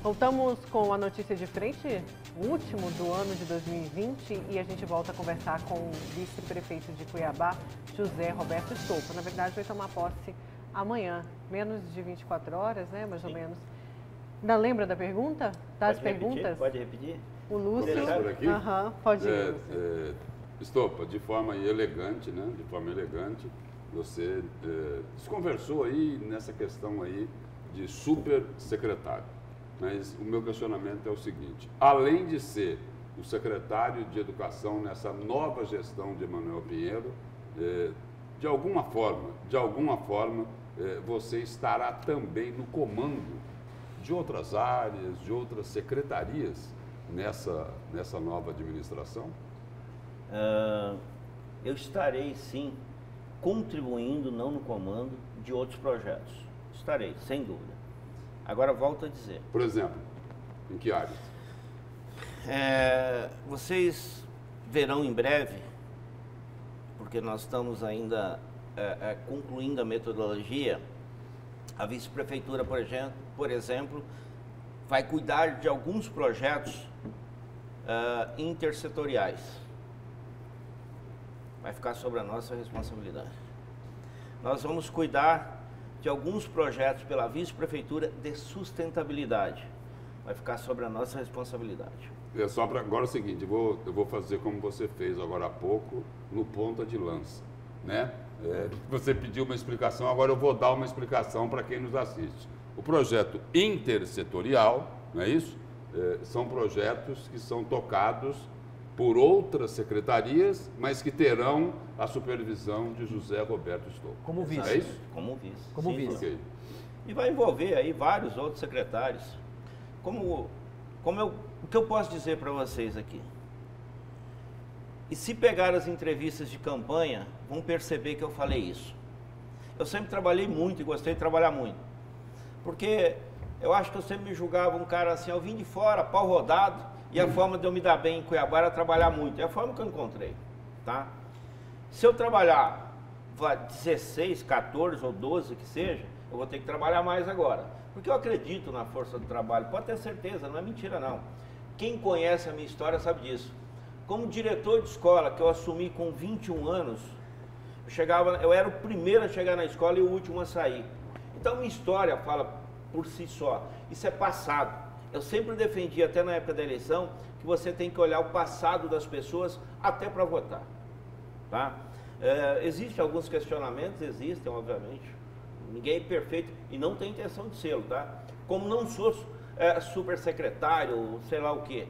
Voltamos com a notícia de frente, o último do ano de 2020, e a gente volta a conversar com o vice-prefeito de Cuiabá, José Roberto Stolpa. Na verdade, vai tomar posse amanhã, menos de 24 horas, né, mais ou menos. Ainda lembra da pergunta? Das perguntas? Pode repetir? O Lúcio. Por aqui? Pode ir, Lúcio. Stolpa, de forma elegante, né? De forma elegante, você se conversou aí nessa questão aí de super secretário. Mas o meu questionamento é o seguinte: além de ser o secretário de Educação nessa nova gestão de Emanuel Pinheiro, de alguma forma, você estará também no comando de outras áreas, de outras secretarias nessa nova administração? Eu estarei, sim, contribuindo, não no comando, de outros projetos. Estarei, sem dúvida. Agora, volto a dizer. Por exemplo, em que áreas? Vocês verão em breve, porque nós estamos ainda concluindo a metodologia, a vice-prefeitura, por exemplo, vai cuidar de alguns projetos intersetoriais. Vai ficar sobre a nossa responsabilidade. Nós vamos cuidar de alguns projetos pela vice-prefeitura de sustentabilidade. Vai ficar sobre a nossa responsabilidade. É só para agora é o seguinte, eu vou fazer como você fez agora há pouco, no ponta de lança, né? Você pediu uma explicação, agora eu vou dar uma explicação para quem nos assiste. O projeto intersetorial, não é isso? São projetos que são tocados por outras secretarias, mas que terão a supervisão de José Roberto Stolpa. Como vice. É isso? Como vice. Como Sim, vice. Okay. E vai envolver aí vários outros secretários. O que eu posso dizer para vocês aqui? E se pegar as entrevistas de campanha, vão perceber que eu falei isso. Eu sempre trabalhei muito e gostei de trabalhar muito. Porque eu acho que eu sempre me julgava um cara assim, eu vim de fora, pau rodado, e a forma de eu me dar bem em Cuiabá era trabalhar muito. É a forma que eu encontrei, tá? Se eu trabalhar 16, 14 ou 12 que seja, eu vou ter que trabalhar mais agora. Porque eu acredito na força do trabalho, pode ter certeza, não é mentira não. Quem conhece a minha história sabe disso. Como diretor de escola, que eu assumi com 21 anos, eu era o primeiro a chegar na escola e o último a sair. Então minha história fala por si só. Isso é passado. Eu sempre defendi, até na época da eleição, que você tem que olhar o passado das pessoas até para votar. Tá? Existem alguns questionamentos, existem, obviamente. Ninguém é perfeito e não tem intenção de ser, tá? Como não sou super secretário, sei lá o quê.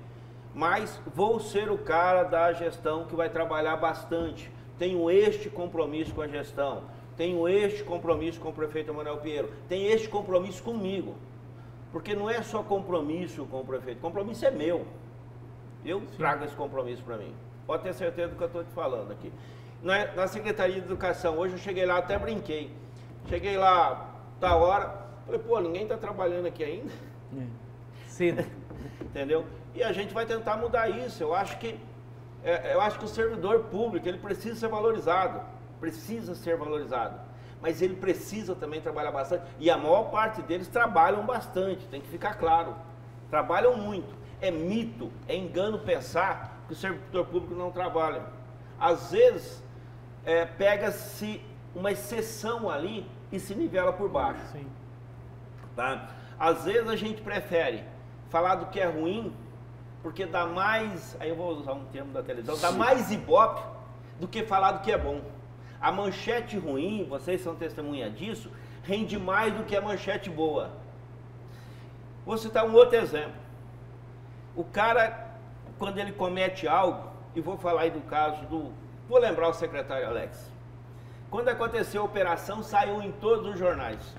Mas vou ser o cara da gestão que vai trabalhar bastante. Tenho este compromisso com a gestão. Tenho este compromisso com o prefeito Emanuel Pinheiro. Tenho este compromisso comigo. Porque não é só compromisso com o prefeito. Compromisso é meu. Eu trago esse compromisso para mim. Pode ter certeza do que eu estou te falando aqui. Na Secretaria de Educação, hoje eu cheguei lá, até brinquei. Cheguei lá, tá hora, falei, pô, ninguém está trabalhando aqui ainda. Cedo. Entendeu? E a gente vai tentar mudar isso. Eu acho que o servidor público, ele precisa ser valorizado. Precisa ser valorizado. Mas ele precisa também trabalhar bastante. E a maior parte deles trabalham bastante, tem que ficar claro. Trabalham muito. É mito, é engano pensar que o servidor público não trabalha. Às vezes, pega-se uma exceção ali e se nivela por baixo. Sim. Tá? Às vezes a gente prefere falar do que é ruim, porque dá mais, aí eu vou usar um termo da televisão, dá mais ibope do que falar do que é bom. A manchete ruim, vocês são testemunha disso, rende mais do que a manchete boa. Vou citar um outro exemplo. O cara, quando ele comete algo, e vou falar aí do caso vou lembrar o secretário Alex. Quando aconteceu a operação, saiu em todos os jornais.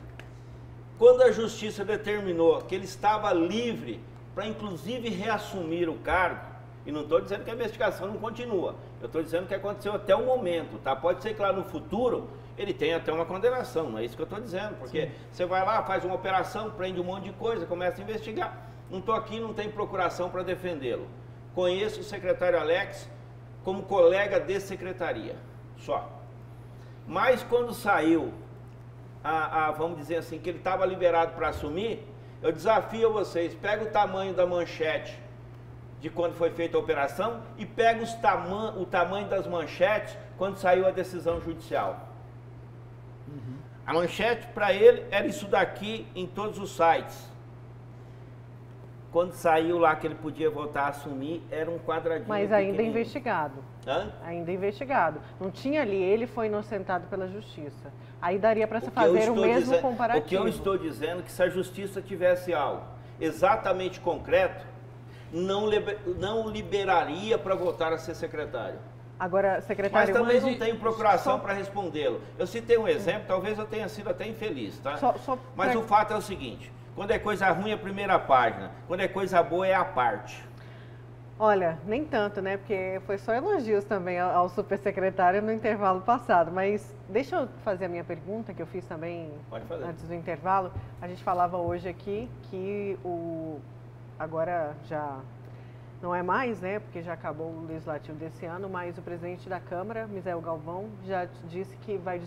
Quando a justiça determinou que ele estava livre para inclusive reassumir o cargo, e não estou dizendo que a investigação não continua, eu estou dizendo que aconteceu até o momento, tá? Pode ser que lá no futuro ele tenha até uma condenação, não é isso que eu estou dizendo, porque sim, você vai lá, faz uma operação, prende um monte de coisa, começa a investigar. Não estou aqui, não tem procuração para defendê-lo. Conheço o secretário Alex como colega de secretaria, só. Mas quando saiu, vamos dizer assim, que ele estava liberado para assumir, Eu desafio vocês, pega o tamanho da manchete de quando foi feita a operação e pega o tamanho das manchetes quando saiu a decisão judicial. A manchete para ele era isso daqui em todos os sites. Quando saiu lá que ele podia voltar a assumir, era um quadradinho. Mas ainda investigado. Hã? Ainda investigado. Não tinha ali, ele foi inocentado pela justiça. Aí daria para se fazer o mesmo comparativo. O que eu estou dizendo é que se a justiça tivesse algo exatamente concreto, não liberaria para voltar a ser secretário. Agora, secretário... Mas também não tenho procuração para respondê-lo. Eu citei um exemplo, talvez eu tenha sido até infeliz, tá? Mas o fato é o seguinte, quando é coisa ruim é a primeira página, quando é coisa boa é a parte. Olha, nem tanto, né? Porque foi só elogios também ao supersecretário no intervalo passado. Mas deixa eu fazer a minha pergunta, que eu fiz também antes do intervalo. A gente falava hoje aqui que agora já não é mais, né? Porque já acabou o legislativo desse ano, mas o presidente da Câmara, Misael Galvão, já disse que vai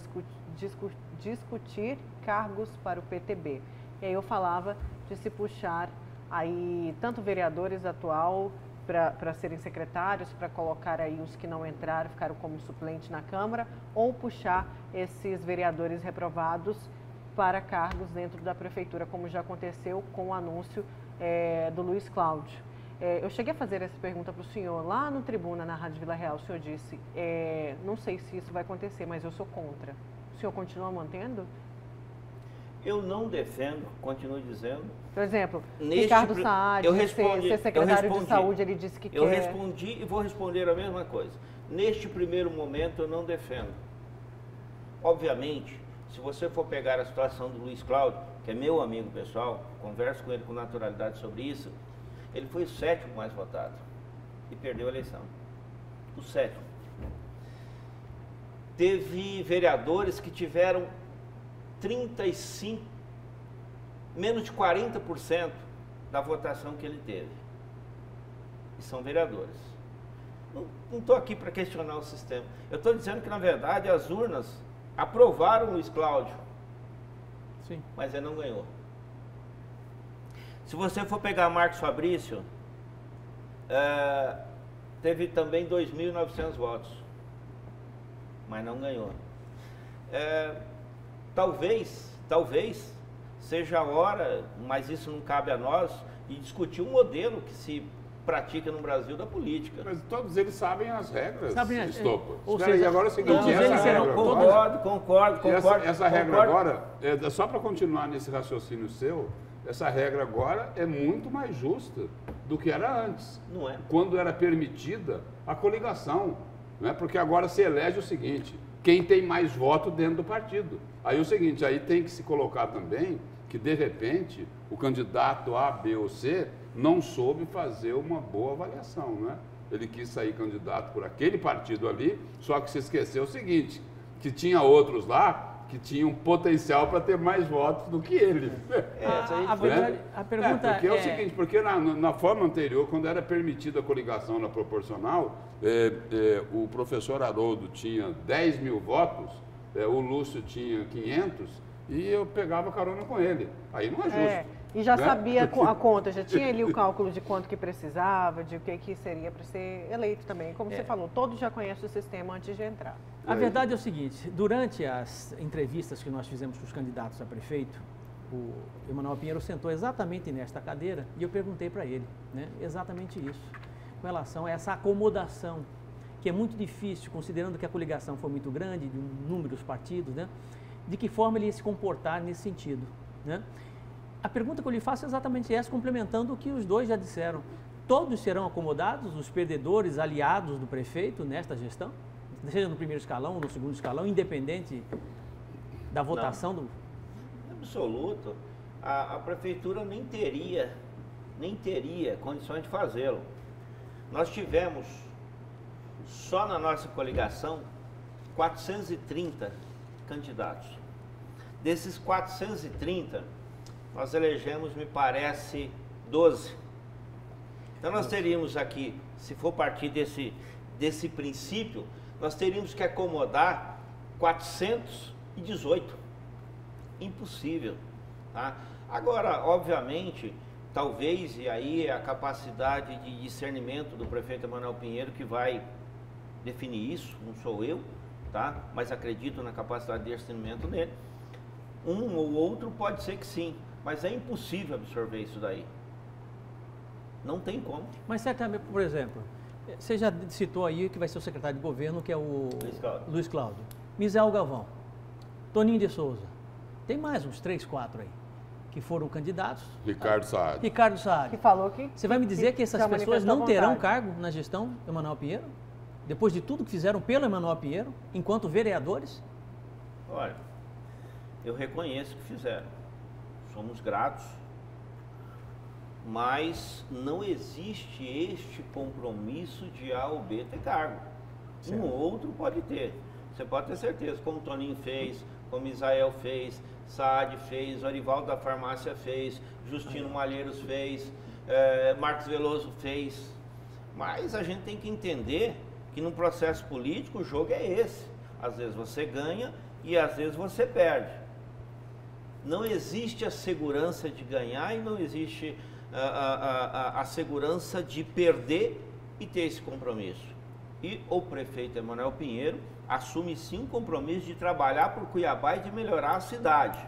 discutir cargos para o PTB. E aí eu falava de se puxar aí tanto vereadores atual para serem secretários, para colocar aí os que não entraram, ficaram como suplente na Câmara, ou puxar esses vereadores reprovados para cargos dentro da Prefeitura, como já aconteceu com o anúncio do Luiz Cláudio. Eu cheguei a fazer essa pergunta para o senhor lá no Tribuna, na Rádio Vila Real. O senhor disse, não sei se isso vai acontecer, mas eu sou contra. O senhor continua mantendo? Eu não defendo, continuo dizendo. Por exemplo, Ricardo Saad, ser secretário de saúde, ele disse que quer... Eu respondi e vou responder a mesma coisa. Neste primeiro momento, eu não defendo. Obviamente, se você for pegar a situação do Luiz Cláudio, que é meu amigo pessoal, converso com ele com naturalidade sobre isso, ele foi o 7º mais votado e perdeu a eleição. O 7º. Teve vereadores que tiveram 35, menos de 40% da votação que ele teve. E são vereadores. Não estou aqui para questionar o sistema. Eu estou dizendo que, na verdade, as urnas aprovaram o Luiz Cláudio. Sim. Mas ele não ganhou. Se você for pegar Marcos Fabrício, teve também 2.900 votos. Mas não ganhou. Talvez seja a hora, mas isso não cabe a nós, de discutir um modelo que se pratica no Brasil da política. Mas todos eles sabem as regras, Estopa. Ou seja, agora é o seguinte, Concordo. Essa regra agora, só para continuar nesse raciocínio seu, essa regra agora é muito mais justa do que era antes. Não é? Quando era permitida a coligação. Não é? Porque agora se elege o seguinte, quem tem mais voto dentro do partido. Aí é o seguinte, aí tem que se colocar também que, de repente, o candidato A, B ou C não soube fazer uma boa avaliação, não é? Ele quis sair candidato por aquele partido ali, só que se esqueceu o seguinte, que tinha outros lá que tinham potencial para ter mais votos do que ele. A pergunta porque é o seguinte, porque na forma anterior, quando era permitida a coligação na proporcional, o professor Haroldo tinha 10 mil votos, o Lúcio tinha 500 e eu pegava carona com ele. Aí não é justo. E já sabia a conta, já tinha ali o cálculo de quanto que precisava, de o que seria para ser eleito também. Como você falou, todos já conhecem o sistema antes de entrar. A verdade é o seguinte, durante as entrevistas que nós fizemos com os candidatos a prefeito, o Emanuel Pinheiro sentou exatamente nesta cadeira e eu perguntei para ele, né, exatamente isso, com relação a essa acomodação, que é muito difícil, considerando que a coligação foi muito grande, de inúmeros partidos, né, de que forma ele ia se comportar nesse sentido, né? A pergunta que eu lhe faço é exatamente essa, complementando o que os dois já disseram. Todos serão acomodados, os perdedores, aliados do prefeito nesta gestão? Seja no primeiro escalão ou no segundo escalão, independente da votação? Não. Absoluto. A prefeitura nem teria condições de fazê-lo. Nós tivemos, só na nossa coligação, 430 candidatos. Desses 430, nós elegemos, me parece, 12. Então nós teríamos aqui, se for partir desse princípio, nós teríamos que acomodar 418. Impossível. Tá? Agora, obviamente, talvez, e aí a capacidade de discernimento do prefeito Emanuel Pinheiro que vai definir isso, não sou eu, tá? Mas acredito na capacidade de discernimento dele. Um ou outro pode ser que sim, mas é impossível absorver isso daí. Não tem como. Mas certamente, por exemplo, você já citou aí que vai ser o secretário de governo, que é o Luiz Cláudio. Misael Galvão, Toninho de Souza. Tem mais uns 3, 4 aí, que foram candidatos. Ricardo Saad. Ricardo Saad. Que falou que... Você vai me dizer que essas já pessoas manifestou não terão vontade. cargo na gestão Emanuel Pinheiro? Depois de tudo que fizeram pelo Emanuel Pinheiro, enquanto vereadores? Olha, eu reconheço que fizeram. Somos gratos. Mas não existe este compromisso de A ou B ter cargo. Certo. Um ou outro pode ter. Você pode ter certeza, como o Toninho fez, como Isael fez, Saad fez, o Arivaldo da Farmácia fez, Justino Malheiros fez, Marcos Veloso fez. Mas a gente tem que entender que no processo político o jogo é esse. Às vezes você ganha e às vezes você perde. Não existe a segurança de ganhar e não existe a segurança de perder e ter esse compromisso. E o prefeito Emanuel Pinheiro assume sim o compromisso de trabalhar por Cuiabá e de melhorar a cidade,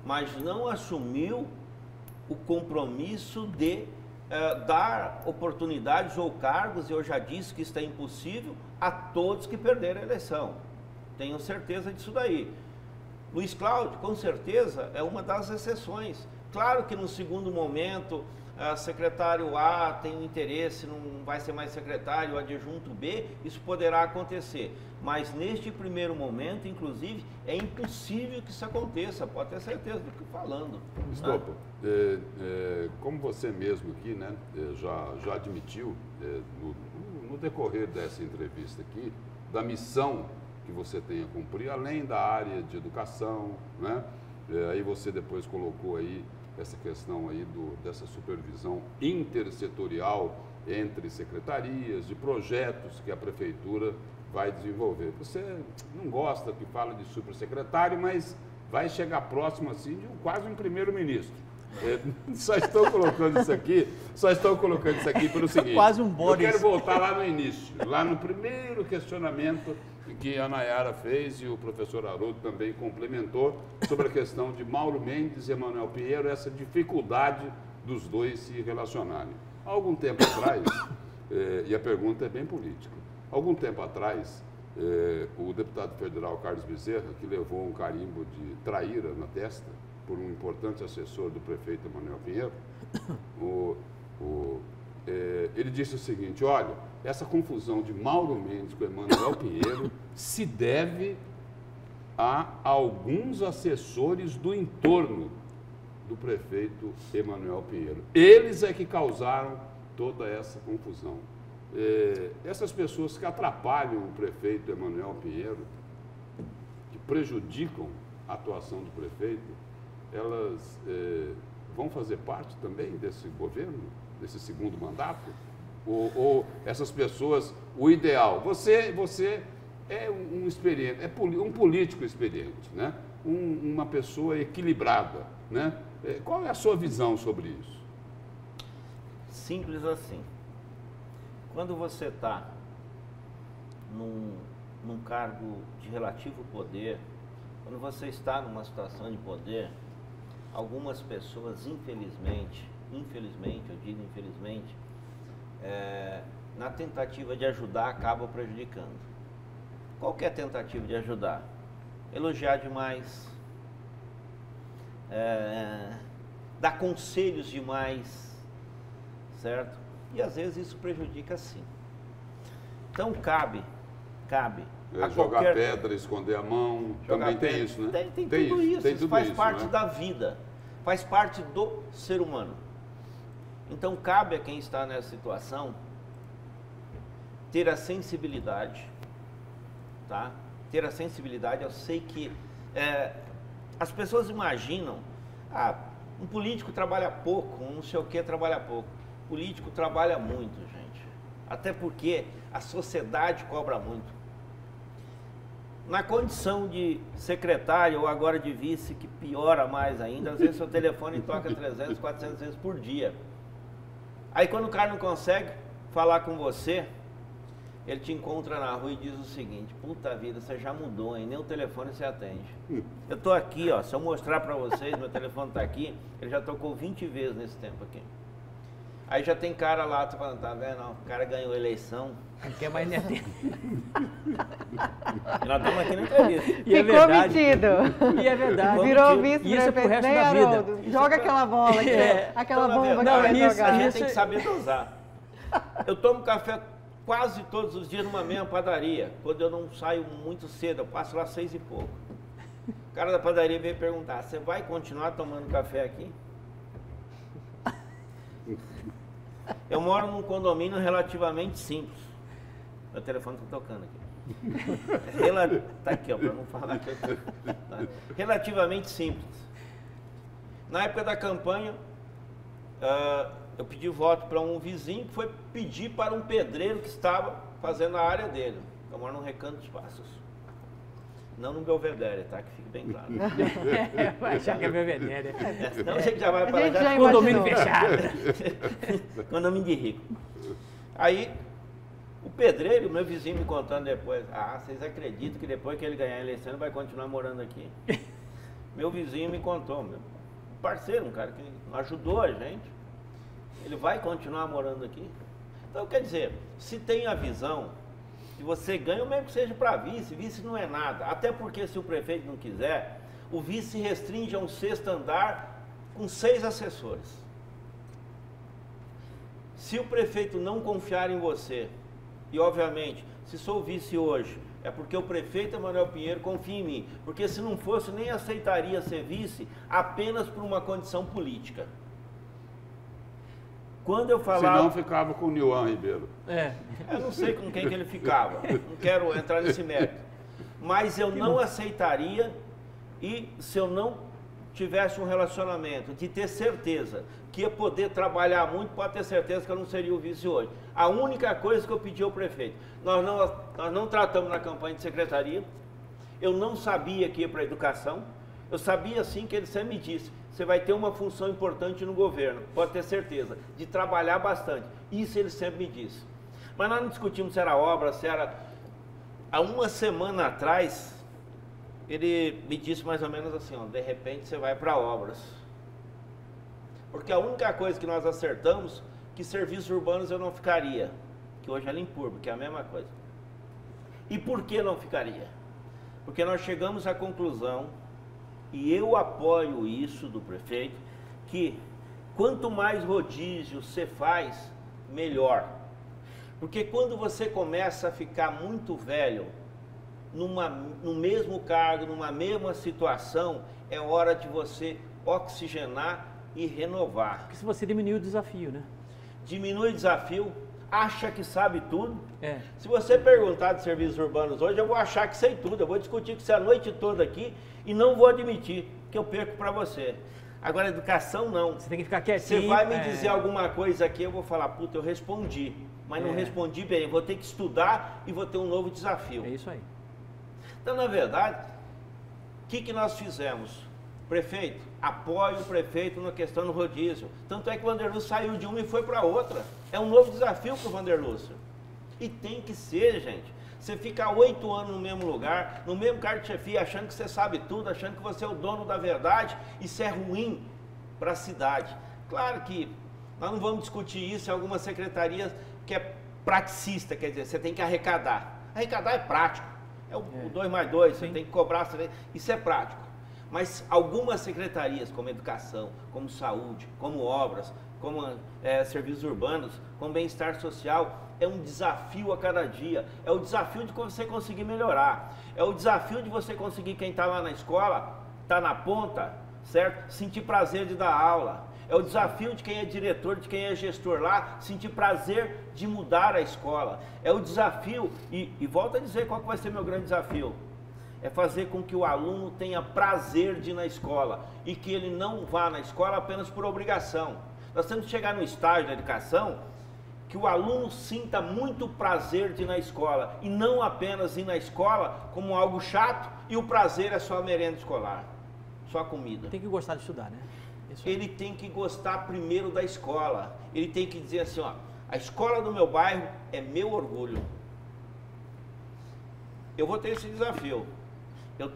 mas não assumiu o compromisso de dar oportunidades ou cargos, eu já disse que isso é impossível, a todos que perderam a eleição. Tenho certeza disso daí. Luiz Cláudio, com certeza, é uma das exceções. Claro que no segundo momento, secretário A tem um interesse, não vai ser mais secretário, o adjunto B, isso poderá acontecer. Mas neste primeiro momento, inclusive, é impossível que isso aconteça, pode ter certeza do que estou falando. Estopa, como você mesmo aqui, né, já admitiu no decorrer dessa entrevista aqui, da missão que você tem a cumprir, além da área de educação, né? Aí você depois colocou aí essa questão aí dessa supervisão intersetorial entre secretarias, de projetos que a prefeitura vai desenvolver. Você não gosta que fala de supersecretário, mas vai chegar próximo assim de quase um primeiro-ministro. Só estou colocando isso aqui pelo seguinte, quase um Boris. Eu quero voltar lá no início, lá no primeiro questionamento que a Nayara fez e o professor Haroldo também complementou sobre a questão de Mauro Mendes e Emanuel Pinheiro, essa dificuldade dos dois se relacionarem. Há algum tempo atrás, e a pergunta é bem política, algum tempo atrás, o deputado federal Carlos Bezerra, que levou um carimbo de traíra na testa por um importante assessor do prefeito Emanuel Pinheiro, ele disse o seguinte: olha, essa confusão de Mauro Mendes com Emanuel Pinheiro se deve a alguns assessores do entorno do prefeito Emanuel Pinheiro. Eles é que causaram toda essa confusão. Essas pessoas que atrapalham o prefeito Emanuel Pinheiro, que prejudicam a atuação do prefeito, elas vão fazer parte também desse governo, desse segundo mandato? Ou essas pessoas, o ideal, você é um político experiente, né? Uma pessoa equilibrada, né? Qual é a sua visão sobre isso? Simples assim. Quando você está num cargo de relativo poder, quando você está numa situação de poder, algumas pessoas, infelizmente, eu digo infelizmente, na tentativa de ajudar, acabam prejudicando. Qual que é a tentativa de ajudar? Elogiar demais, dar conselhos demais, certo? E às vezes isso prejudica sim. Então cabe jogar pedra, esconder a mão, também tem isso, né? Tem tudo isso, isso faz parte da vida, faz parte do ser humano. Então cabe a quem está nessa situação ter a sensibilidade, tá? Ter a sensibilidade. Eu sei que as pessoas imaginam, um político trabalha pouco, um não sei o que trabalha pouco. O político trabalha muito, gente. Até porque a sociedade cobra muito. Na condição de secretário ou agora de vice, que piora mais ainda, às vezes seu telefone toca 300, 400 vezes por dia. Aí quando o cara não consegue falar com você, ele te encontra na rua e diz o seguinte: puta vida, você já mudou, hein? Nem o telefone você atende. Eu tô aqui, ó, se eu mostrar pra vocês, meu telefone tá aqui, ele já tocou 20 vezes nesse tempo aqui. Aí já tem cara lá, tô falando, tá vendo? Não, o cara ganhou a eleição. Não quer mais nem atender. Nós estamos aqui na entrevista. E é Ficou verdade. metido. E é verdade. Virou Isso é pro vice-prefeito, resto nem da vida. Haroldo. Joga aquela bola aqui, aquela Então, na bomba verdade, que vai isso- jogar. A gente isso- tem que saber dosar. Eu tomo café quase todos os dias numa mesma padaria. Quando eu não saio muito cedo, eu passo lá 6 e pouco. O cara da padaria veio perguntar: você vai continuar tomando café aqui? Eu moro num condomínio relativamente simples. Meu telefone está tocando aqui. Tá aqui, ó, para não falar que eu tô... Tá. Relativamente simples. Na época da campanha, eu pedi voto para um vizinho que foi pedir para um pedreiro que estava fazendo a área dele. Eu moro num Recanto dos Passos. Não no Belvedere, tá? Que fique bem claro. Vai achar que é Belvedere. Senão a gente já vai A para gente já lá. Condomínio imaginou. fechado. Condomínio de rico. Aí, o pedreiro, meu vizinho me contando depois: ah, vocês acreditam que depois que ele ganhar a eleição ele vai continuar morando aqui? Meu vizinho me contou, meu parceiro, um cara que ajudou a gente, ele vai continuar morando aqui. Então, quer dizer, se tem a visão que você ganha, mesmo que seja para vice, vice não é nada. Até porque se o prefeito não quiser, o vice restringe a um 6º andar com 6 assessores. Se o prefeito não confiar em você, e obviamente, se sou vice hoje, é porque o prefeito Emanuel Pinheiro confia em mim. Porque se não fosse, nem aceitaria ser vice apenas por uma condição política. Quando eu falava... Senão ficava com o Nilvan Ribeiro. Eu não sei com quem que ele ficava, não quero entrar nesse mérito. Mas eu não aceitaria, e se eu não tivesse um relacionamento de ter certeza que ia poder trabalhar muito, pode ter certeza que eu não seria o vice hoje. A única coisa que eu pedi ao prefeito: nós não tratamos na campanha de secretaria, eu não sabia que ia para a educação, eu sabia sim que ele sempre me disse: você vai ter uma função importante no governo, pode ter certeza, de trabalhar bastante. Isso ele sempre me disse. Mas nós não discutimos se era obra, se era... Há uma semana atrás, ele me disse mais ou menos assim, ó: de repente você vai para obras. Porque a única coisa que nós acertamos, que serviços urbanos eu não ficaria, que hoje é Limpurbo, que é a mesma coisa. E por que não ficaria? Porque nós chegamos à conclusão, e eu apoio isso do prefeito, que quanto mais rodízio você faz, melhor. Porque quando você começa a ficar muito velho, no mesmo cargo, numa mesma situação, é hora de você oxigenar e renovar. Porque se você diminuir o desafio, né? Diminui o desafio, acha que sabe tudo. Se você perguntar de serviços urbanos hoje, eu vou achar que sei tudo, eu vou discutir com você a noite toda aqui e não vou admitir que eu perco para você. Agora, educação não. Você tem que ficar quietinho. Você vai me dizer alguma coisa aqui, eu vou falar: puta, eu respondi, mas não respondi bem, vou ter que estudar e vou ter um novo desafio. É isso aí. Então, na verdade, o que nós fizemos? Prefeito, apoio o prefeito na questão do rodízio. Tanto é que o Wanderlúcio saiu de uma e foi para outra. É um novo desafio para o Wanderlúcio. E tem que ser, gente. Você fica 8 anos no mesmo lugar, no mesmo cargo de chefia, achando que você sabe tudo, achando que você é o dono da verdade, isso é ruim para a cidade. Claro que nós não vamos discutir isso em algumas secretarias que é praticista, quer dizer, você tem que arrecadar. Arrecadar é prático. É o 2 mais 2, você tem que cobrar, isso é prático. Mas algumas secretarias, como educação, como saúde, como obras, como serviços urbanos, como bem-estar social, é um desafio a cada dia. É o desafio de você conseguir melhorar. É o desafio de você conseguir, quem está lá na escola, está na ponta, certo? Sentir prazer de dar aula. É o desafio de quem é diretor, de quem é gestor lá, sentir prazer de mudar a escola. É o desafio, e volto a dizer qual que vai ser meu grande desafio. É fazer com que o aluno tenha prazer de ir na escola e que ele não vá na escola apenas por obrigação. Nós temos que chegar no estágio da educação que o aluno sinta muito prazer de ir na escola e não apenas ir na escola como algo chato e o prazer é só a merenda escolar, só a comida. Tem que gostar de estudar, né? Ele tem que gostar primeiro da escola. Ele tem que dizer assim, ó, a escola do meu bairro é meu orgulho. Eu vou ter esse desafio.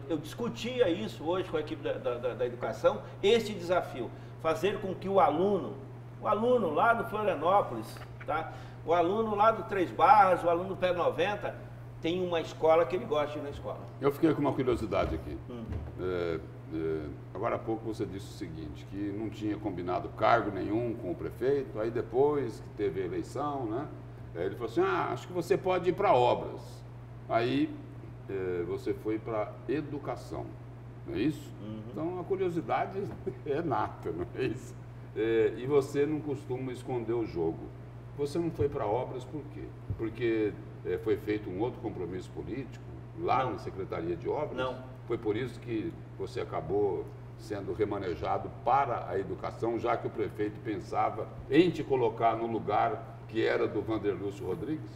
Eu discutia isso hoje com a equipe da educação, esse desafio, fazer com que o aluno lá do Florianópolis, tá? O aluno lá do Três Barras, o aluno do Pé 90, tem uma escola que ele gosta de ir na escola. Eu fiquei com uma curiosidade aqui. Agora há pouco você disse o seguinte, que não tinha combinado cargo nenhum com o prefeito, aí depois que teve a eleição, né? Ele falou assim, acho que você pode ir para obras. Aí você foi para educação, não é isso? Então a curiosidade é nata, não é isso? E você não costuma esconder o jogo. Você não foi para obras por quê? Porque foi feito um outro compromisso político lá na Secretaria de Obras? Não. Foi por isso que você acabou sendo remanejado para a educação, já que o prefeito pensava em te colocar no lugar que era do Vanderlúcio Rodrigues?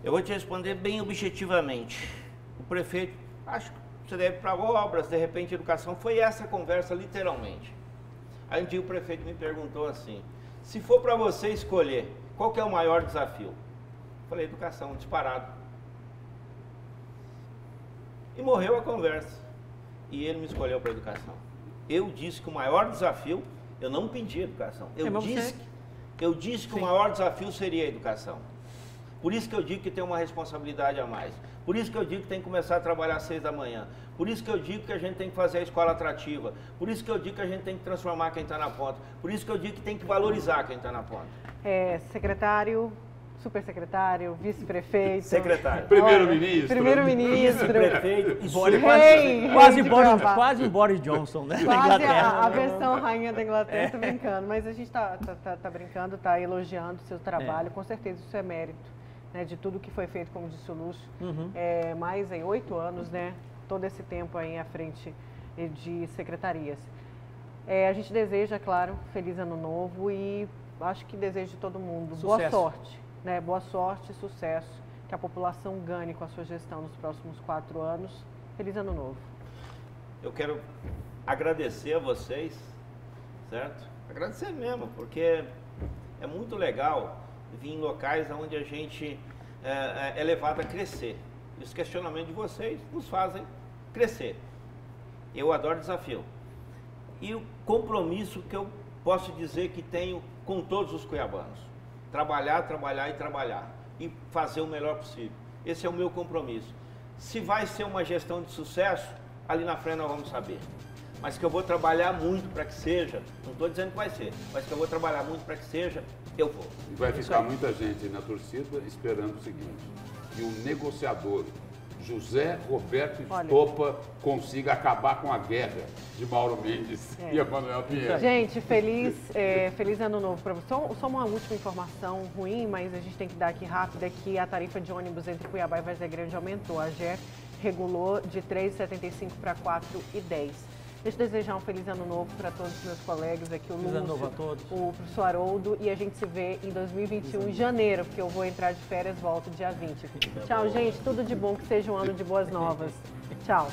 Eu vou te responder bem objetivamente. O prefeito, acho que você deve ir para obras, de repente educação, foi essa conversa literalmente. Aí um dia o prefeito me perguntou assim, se for para você escolher, qual que é o maior desafio? Eu falei, educação, disparado. E morreu a conversa. E ele me escolheu para educação. Eu disse que o maior desafio, eu não pedi educação. Eu disse que o maior desafio seria a educação. Por isso que eu digo que tem uma responsabilidade a mais. Por isso que eu digo que tem que começar a trabalhar às 6 da manhã. Por isso que eu digo que a gente tem que fazer a escola atrativa. Por isso que eu digo que a gente tem que transformar quem está na ponta. Por isso que eu digo que tem que valorizar quem está na ponta. Secretário, supersecretário, vice-prefeito. Secretário. Primeiro-ministro. Primeiro-ministro. Vice-prefeito. Quase um Boris Johnson, né? Quase Na Inglaterra. a versão rainha da Inglaterra, tô brincando. Mas a gente tá brincando, tá elogiando o seu trabalho. Com certeza isso é mérito, né, de tudo que foi feito, como disse o Lúcio. Mais em 8 anos, né? Todo esse tempo aí à frente de secretarias. A gente deseja, claro, feliz ano novo e acho que desejo de todo mundo boa sorte, né? Boa sorte e sucesso, que a população ganhe com a sua gestão nos próximos 4 anos. Feliz ano novo. Eu quero agradecer a vocês, certo? Agradecer mesmo, porque é muito legal vir em locais onde a gente é levado a crescer. E os questionamentos de vocês nos fazem crescer. Eu adoro desafio. E o compromisso que eu posso dizer que tenho com todos os cuiabanos. Trabalhar, trabalhar e trabalhar. E fazer o melhor possível. Esse é o meu compromisso. Se vai ser uma gestão de sucesso, ali na frente nós vamos saber. Mas que eu vou trabalhar muito para que seja, não estou dizendo que vai ser, mas que eu vou trabalhar muito para que seja, eu vou. E vai ficar muita gente na torcida esperando o seguinte, que o negociador José Roberto Estopa consiga acabar com a guerra de Mauro Mendes e Emanuel Pinheiro. Gente, feliz ano novo para você. Só uma última informação ruim, mas a gente tem que dar aqui rápido, é que a tarifa de ônibus entre Cuiabá e Várzea Grande aumentou. A AGE regulou de R$ 3,75 para R$ 4,10. Deixa eu desejar um feliz ano novo para todos os meus colegas aqui, o Lúcio, novo a todos. O professor Haroldo, e a gente se vê em 2021, em janeiro, porque eu vou entrar de férias, volto dia 20. Tchau, gente, tudo de bom, que seja um ano de boas novas. Tchau.